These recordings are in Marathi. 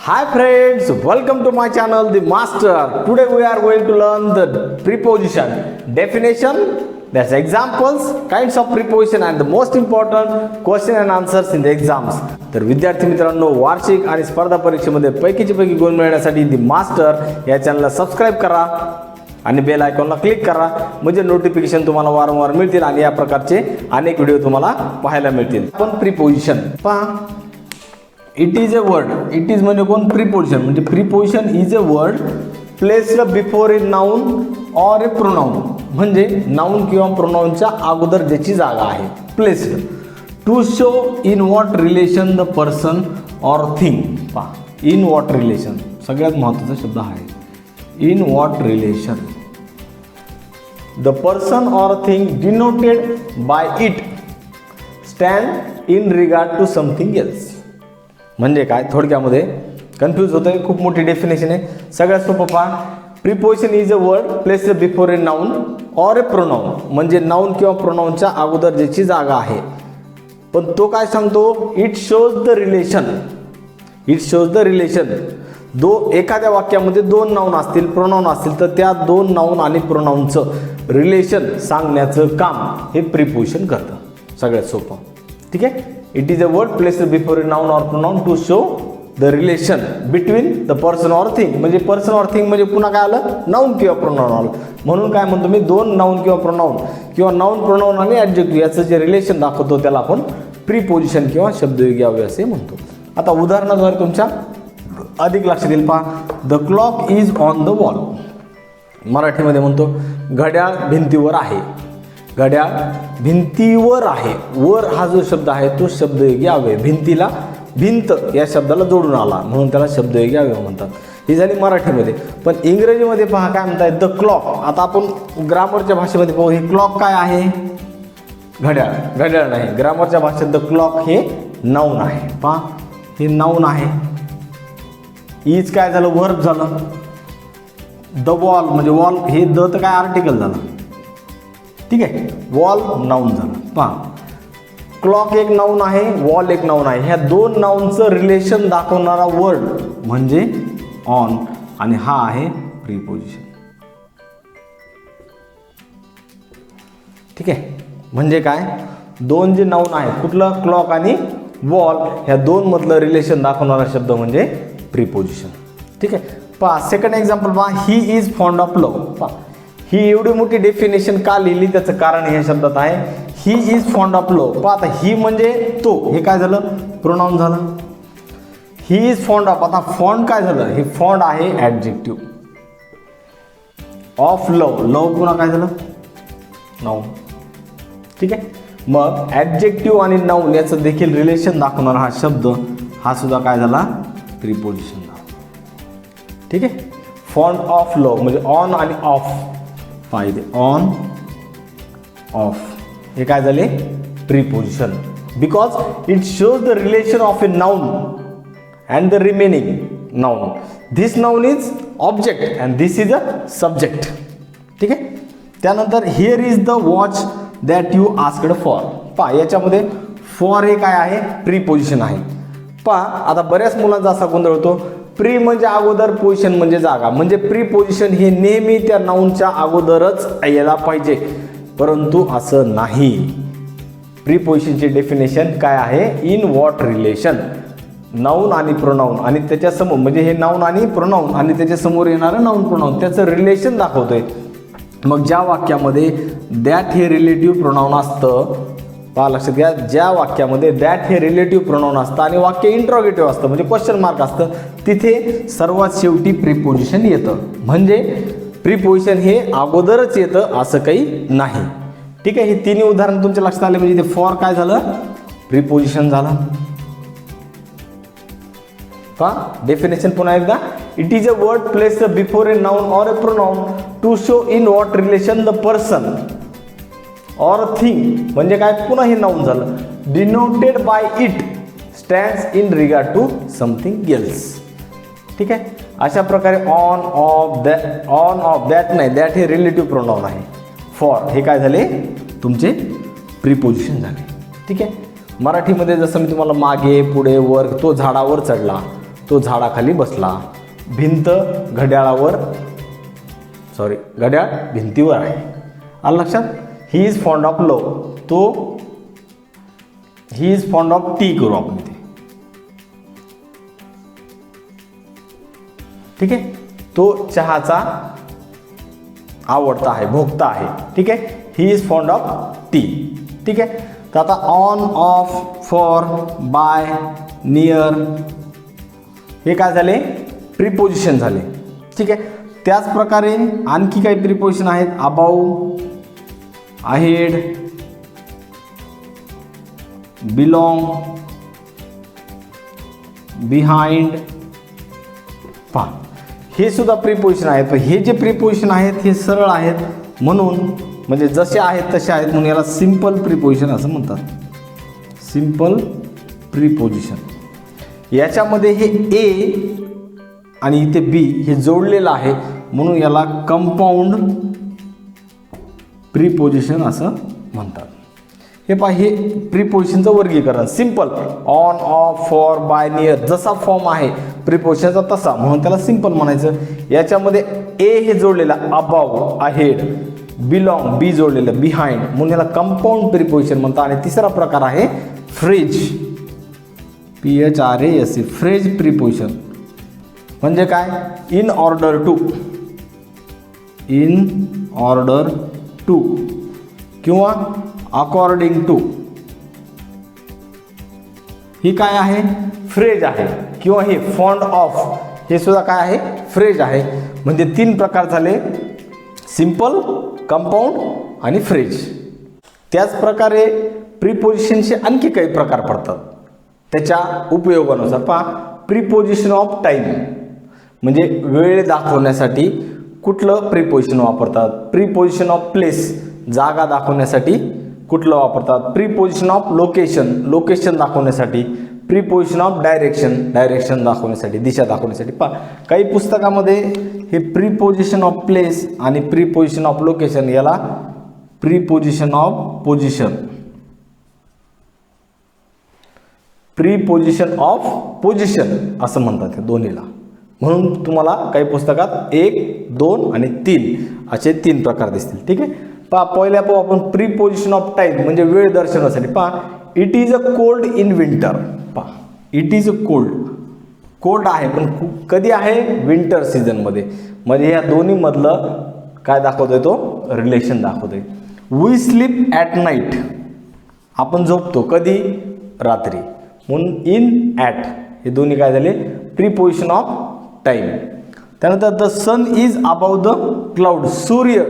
Hi friends, welcome to my channel The Master. Today we are going to learn the preposition, definition, that's examples, kinds of preposition and the most important question and answers in the exams. तर विद्यार्थी मित्रांनो, वार्षिक आणि स्पर्धा परीक्षेमध्ये पैकीचे पैकी गुण मिळवण्यासाठी दी मास्टर या चॅनलला सबस्क्राइब करा आणि बेल आयकॉनला क्लिक करा, म्हणजे नोटिफिकेशन तुम्हाला वारंवार मिळतील आणि या प्रकारचे अनेक व्हिडिओ तुम्हाला पाहायला मिळतील. आपण प्रीपोजिशन पहा. It is a word. It is म्हणजे कोण? प्रीपोजिशन. म्हणजे preposition is a word placed before a noun or a pronoun. म्हणजे नाउन किंवा प्रोनाउनच्या अगोदर ज्याची जागा आहे. Placed to show in what relation the person or thing. पहा, इन व्हॉट रिलेशन सगळ्यात महत्त्वाचा शब्द आहे. In what relation the person or thing denoted by it stand in regard to something else. म्हणजे काय? थोडक्यामध्ये कन्फ्यूज होतंय. खूप मोठी डेफिनेशन आहे. सगळ्यात सोपं पहा. Preposition is a word placed before a noun or a pronoun. म्हणजे नाउन किंवा प्रोनाउनच्या अगोदर ज्याची जागा आहे. पण तो काय सांगतो? It shows the relation. It shows the relation. एखाद्या वाक्यामध्ये दोन नाउन असतील, प्रोनाउन असतील, तर त्या दोन नाउन आणि प्रोनाउनचं रिलेशन सांगण्याचं काम हे प्रीपोजिशन करतं. सगळ्यात सोपं. ठीक आहे. It is a word placed before a noun or pronoun to show the relation between the person or thing. म्हणजे पर्सन ऑर थिंग म्हणजे पुन्हा काय आलं? नाउन किंवा प्रोनाउन आलं. म्हणून काय म्हणतो मी? दोन नाउन किंवा नाउन प्रोनाउन आणि ॲडजेक्टिव्ह याचं जे रिलेशन दाखवतो त्याला आपण प्रीपोजिशन किंवा शब्दयोगी अव्यय असे म्हणतो. आता उदाहरणाद्वारे तुमच्या अधिक लक्षात येईल. पहा. The clock is on the wall. मराठीमध्ये म्हणतो घड्याळ भिंतीवर आहे. घड्याळ भिंतीवर आहे. वर हा जो शब्द आहे तो शब्दयोगी अव्यय. भिंतीला भिंत या शब्दाला जोडून आला म्हणून त्याला शब्दयोगी अव्यय म्हणतात. ही झाली मराठीमध्ये. पण इंग्रजीमध्ये पहा काय म्हणताय? The clock. आता आपण ग्रामरच्या भाषेमध्ये पाहू. हे क्लॉक काय आहे? घड्याळ. घड्याळ नाही. ग्रामरच्या भाषेत द क्लॉक हे नाउन आहे. पहा, हे नाउन आहे. इज काय झालं? वर्ब झालं. द वॉल म्हणजे वॉल हे द तर काय आर्टिकल झालं. ठीक आहे. वॉल नाउन झालं. पहा, क्लॉक एक नाउन आहे, वॉल एक नाउन आहे. ह्या दोन नाउनचं रिलेशन दाखवणारा वर्ड म्हणजे ऑन आणि हा आहे प्रीपोजिशन. ठीक आहे. म्हणजे काय? दोन जे नाउन आहेत, कुठलं? क्लॉक आणि वॉल, ह्या दोन मधलं रिलेशन दाखवणारा शब्द म्हणजे प्रीपोजिशन. ठीक आहे. पहा, सेकंड एक्झाम्पल पहा. ही इज फॉन्ड ऑफ लव्ह. पहा, ही एवढी मोठी डेफिनेशन का लिहिली त्याचं कारण ह्या शब्दात आहे. He is fond of love. पहा, आता ही म्हणजे तो, हे काय झालं? प्रोनाउन झालं. ही इज फॉन्ड ऑफ. आता फॉन्ड काय झालं? हे फॉन्ड आहे ॲडजेक्टिव्ह. Of love. लव्ह पुन्हा काय झालं? नाउन. ठीक आहे. मग ॲडजेक्टिव्ह आणि नाउन याचं देखील रिलेशन दाखवणारा हा शब्द हा सुद्धा काय झाला? प्रीपोजिशन झाला. ठीक आहे. फॉन्ड ऑफ लव्ह म्हणजे ऑन आणि ऑफ. पाहिजे ऑन ऑफ हे काय झाले? Preposition. Because it shows the relation of a noun and the remaining noun. This noun is object and this is a subject. ठीक आहे. त्यानंतर here is the watch that you asked for. पहा, याच्यामध्ये फॉर हे काय आहे? प्रीपोजिशन आहे. पहा, आता बऱ्याच मुलांचा असा गोंधळ होतो. प्री म्हणजे अगोदर, पोजिशन म्हणजे जागा. म्हणजे प्रीपोजिशन हे नेहमी त्या नाउनच्या अगोदरच यायला पाहिजे, परंतु असं नाही. प्रीपोजिशनची डेफिनेशन काय आहे? इन व्हॉट रिलेशन नाउन आणि प्रोनाउन आणि त्याच्यासमोर म्हणजे हे नाउन आणि प्रोनाउन आणि त्याच्यासमोर येणारं नाउन प्रोनाउन त्याचं रिलेशन दाखवतोय. मग ज्या वाक्यामध्ये दॅट हे रिलेटिव्ह प्रोनाउन असतं, पहा लक्षात घ्या, ज्या वाक्यामध्ये दॅट हे रिलेटिव्ह प्रोनाउन असतं आणि वाक्य इंट्रोगेटिव्ह असतं म्हणजे क्वेश्चन मार्क असतं, तिथे सर्वात शेवटी प्रीपोजिशन येतं. म्हणजे प्रीपोजिशन हे अगोदरच येतं असं काही नाही. ठीक आहे. हे तिन्ही उदाहरण तुमच्या लक्षात आले म्हणजे ते फॉर काय झालं? प्रीपोजिशन झालं. पहा, डेफिनेशन पुन्हा एकदा. It is a word placed before a noun or a pronoun to show in what relation the person or thing. म्हणजे काय? पुन्हा हे नाउन झालं. Denoted by it stands in regard to something else. ठीक आहे. अशा प्रकारे ऑन ऑफ दॅट नाही, दॅट हे रिलेटिव्ह प्रोनाउन आहे. फॉर हे काय झाले? तुमचे प्रीपोजिशन झाले. ठीक आहे. मराठीमध्ये जसं मी तुम्हाला मागे, पुढे, वर, तो झाडावर चढला, तो झाडाखाली बसला. भिंत घड्याळावर घड्याळ भिंतीवर आहे. आलं लक्षात. ही इज फॉन्ड ऑफ लव. तो ही इज फॉन्ड ऑफ टी करू आपण इथे. ठीक आहे. तो चहाचा आवडता आहे, भोगता आहे. ठीक आहे. He is fond of tea. ठीक आहे. तर आता on, of, for, by, near हे काय झाले, प्रिपोजिशन झाले. ठीक आहे. त्याच प्रकारे आणखी काही प्रिपोजिशन आहेत. About, ahead, belong, behind. पहा, हे सुद्धा प्रिपोजिशन आहेत. पण हे जे प्रिपोजिशन आहेत हे सरळ आहेत, म्हणून म्हणजे जसे आहेत तसे आहेत, म्हणून याला सिंपल प्रिपोजिशन असं म्हणतात. Simple preposition. याच्यामध्ये हे ए आणि इथे बी हे जोडलेलं आहे, म्हणून याला कंपाऊंड प्रिपोजिशन असं म्हणतात. हे पहा, हे प्रिपोजिशनचं वर्गीकरण. Simple, on, of, for, by, near जसा फॉर्म आहे प्रिपोजिशनचा तसा, म्हणून त्याला सिंपल म्हणायचं. याच्यामध्ये ए हे जोडलेलं, अबाव, अहेड, बिलॉंग बी जोडलेलं, बिहाइंड, म्हणून याला कंपाऊंड प्रिपोजिशन म्हणतात. आणि तिसरा प्रकार आहे फ्रेज, PHRASE, फ्रेज प्रिपोजिशन. म्हणजे काय, in order to, in order to किंवा अकॉर्डिंग टू. ही काय आहे, फ्रेज आहे. किंवा हे फॉन्ड ऑफ, हे सुद्धा काय आहे, फ्रेज आहे. म्हणजे 3 प्रकार झाले, सिंपल, कंपाऊंड आणि फ्रेज. त्याच प्रकारे प्रिपोजिशनचे आणखी काही प्रकार पडतात त्याच्या उपयोगानुसार. पहा, प्रिपोजिशन ऑफ टाईम म्हणजे वेळ दाखवण्यासाठी कुठलं प्रिपोजिशन वापरतात. प्रिपोजिशन ऑफ प्लेस जागा दाखवण्यासाठी कुठलं वापरतात. प्रिपोजिशन ऑफ लोकेशन लोकेशन दाखवण्यासाठी. प्रिपोजिशन ऑफ डायरेक्शन दाखवण्यासाठी, दिशा दाखवण्यासाठी. पहा, काही पुस्तकामध्ये हे प्रिपोजिशन ऑफ प्लेस आणि प्रिपोजिशन ऑफ लोकेशन याला preposition of position, preposition of position असं म्हणतात दोन्हीला. म्हणून तुम्हाला काही पुस्तकात 1, 2 आणि 3 असे 3 प्रकार दिसतील. ठीक आहे. पहा, पहिल्या आपण प्रिपोजिशन ऑफ टाईम म्हणजे वेळ दर्शवण्यासाठी. पहा, it is a cold in winter. पहा, इट इज अ कोल्ड आहे, पण कधी आहे, विंटर सीझनमध्ये. म्हणजे या दोन्ही मधलं काय दाखवतोय, तो रिलेशन दाखवतोय. वी स्लीप ॲट नाईट, आपण झोपतो कधी, रात्री. म्हणून इन, ॲट हे दोन्ही काय झाले, प्रिपोजिशन ऑफ टाईम. त्यानंतर the sun is above the cloud, सूर्य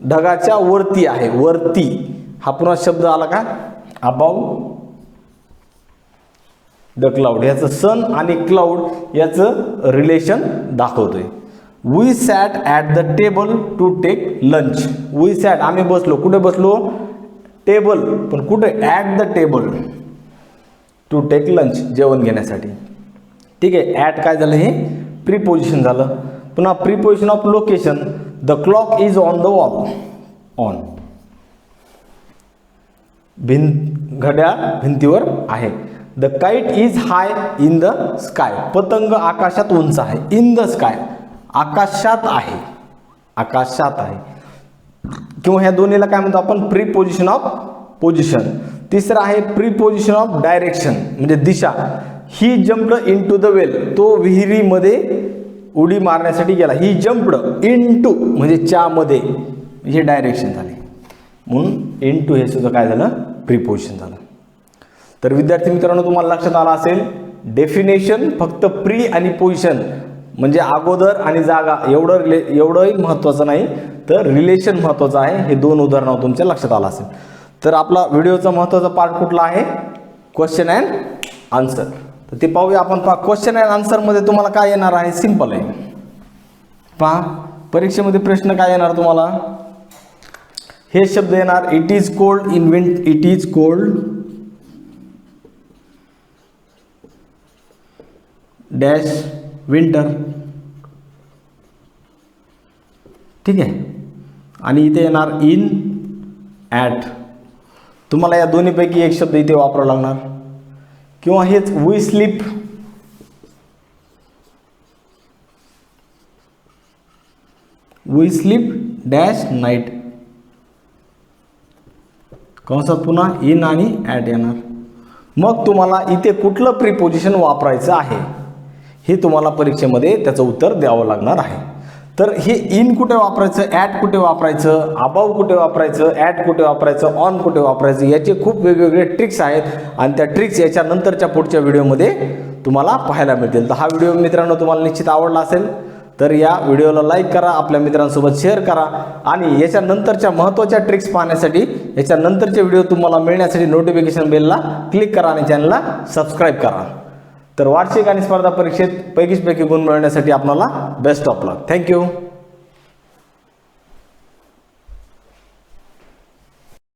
ढगाच्या वरती आहे. वरती हा पुन्हा शब्द आला का, अबाव द क्लाउड. याचं सन आणि क्लाउड याचं रिलेशन दाखवतोय. We sat at the table to take lunch. We sat आम्ही बसलो, कुठे बसलो, टेबल, पण कुठे, at the table to take lunch जेवण घेण्यासाठी. ठीक आहे. ॲट काय झालं, हे प्रिपोजिशन झालं. पुन्हा preposition of location. The clock is on the wall, on घड्याळ भिंतीवर आहे. The kite is hi in the sky, पतंग आकाशात उंच आहे. इन द स्काय आकाशात आहे, आकाशात आहे. किंवा ह्या दोन्हीला काय म्हणतो आपण, प्रिपोजिशन ऑफ पोजिशन. तिसरं आहे प्रिपोजिशन ऑफ डायरेक्शन म्हणजे दिशा. ही जम्प्ड इन टू द वेल, तो विहिरीमध्ये उडी मारण्यासाठी गेला. ही जम्प्ड इन टू म्हणजे च्यामध्ये, हे डायरेक्शन झाले. म्हणून इन टू हे सुद्धा काय झालं, प्रिपोजिशन झालं. तर विद्यार्थी मित्रांनो, तुम्हाला लक्षात आलं असेल, डेफिनेशन फक्त प्री आणि पोजिशन म्हणजे अगोदर आणि जागा एवढंही महत्त्वाचं नाही, तर रिलेशन महत्त्वाचं आहे. हे 2 उदाहरणं तुमच्या लक्षात आलं असेल. तर आपला व्हिडिओचा महत्त्वाचा पार्ट कुठला आहे, क्वेश्चन अँड आन्सर. तर ते पाहूया आपण. पहा, क्वेश्चन अँड आन्सरमध्ये तुम्हाला काय येणार आहे, सिंपल आहे. पहा, परीक्षेमध्ये प्रश्न काय येणार तुम्हाला, हे शब्द येणार. It is cold in winter, it is cold dash winter. ठीक आहे. आणि इथे येणार इन, ॲट. तुम्हाला या दोन्हीपैकी एक शब्द इथे वापरावा लागणार. किंवा हेच we sleep we sleep dash night. कंसात पुन्हा इन आणि ॲट येणार. मग तुम्हाला इथे कुठलं प्रिपोजिशन वापरायचं आहे हे तुम्हाला परीक्षेमध्ये त्याचं उत्तर द्यावं लागणार आहे. तर हे इन कुठे वापरायचं, ॲट कुठे वापरायचं, अबाव कुठे वापरायचं, ॲट कुठे वापरायचं, ऑन कुठे वापरायचं, याचे खूप वेगवेगळे ट्रिक्स आहेत आणि त्या ट्रिक्स याच्या नंतरच्या पुढच्या व्हिडिओमध्ये तुम्हाला पाहायला मिळतील. तर हा व्हिडिओ मित्रांनो तुम्हाला निश्चित आवडला असेल तर या व्हिडिओला लाईक करा, आपल्या मित्रांसोबत शेअर करा आणि याच्यानंतरच्या महत्त्वाच्या ट्रिक्स पाहण्यासाठी, याच्यानंतरचे व्हिडिओ तुम्हाला मिळण्यासाठी नोटिफिकेशन बेलला क्लिक करा आणि चॅनलला सबस्क्राईब करा. तर वार्षिक आणि स्पर्धा परीक्षेत पैकीच पैकी गुण मिळवण्यासाठी आपल्याला बेस्ट ऑफ लक. थँक्यू.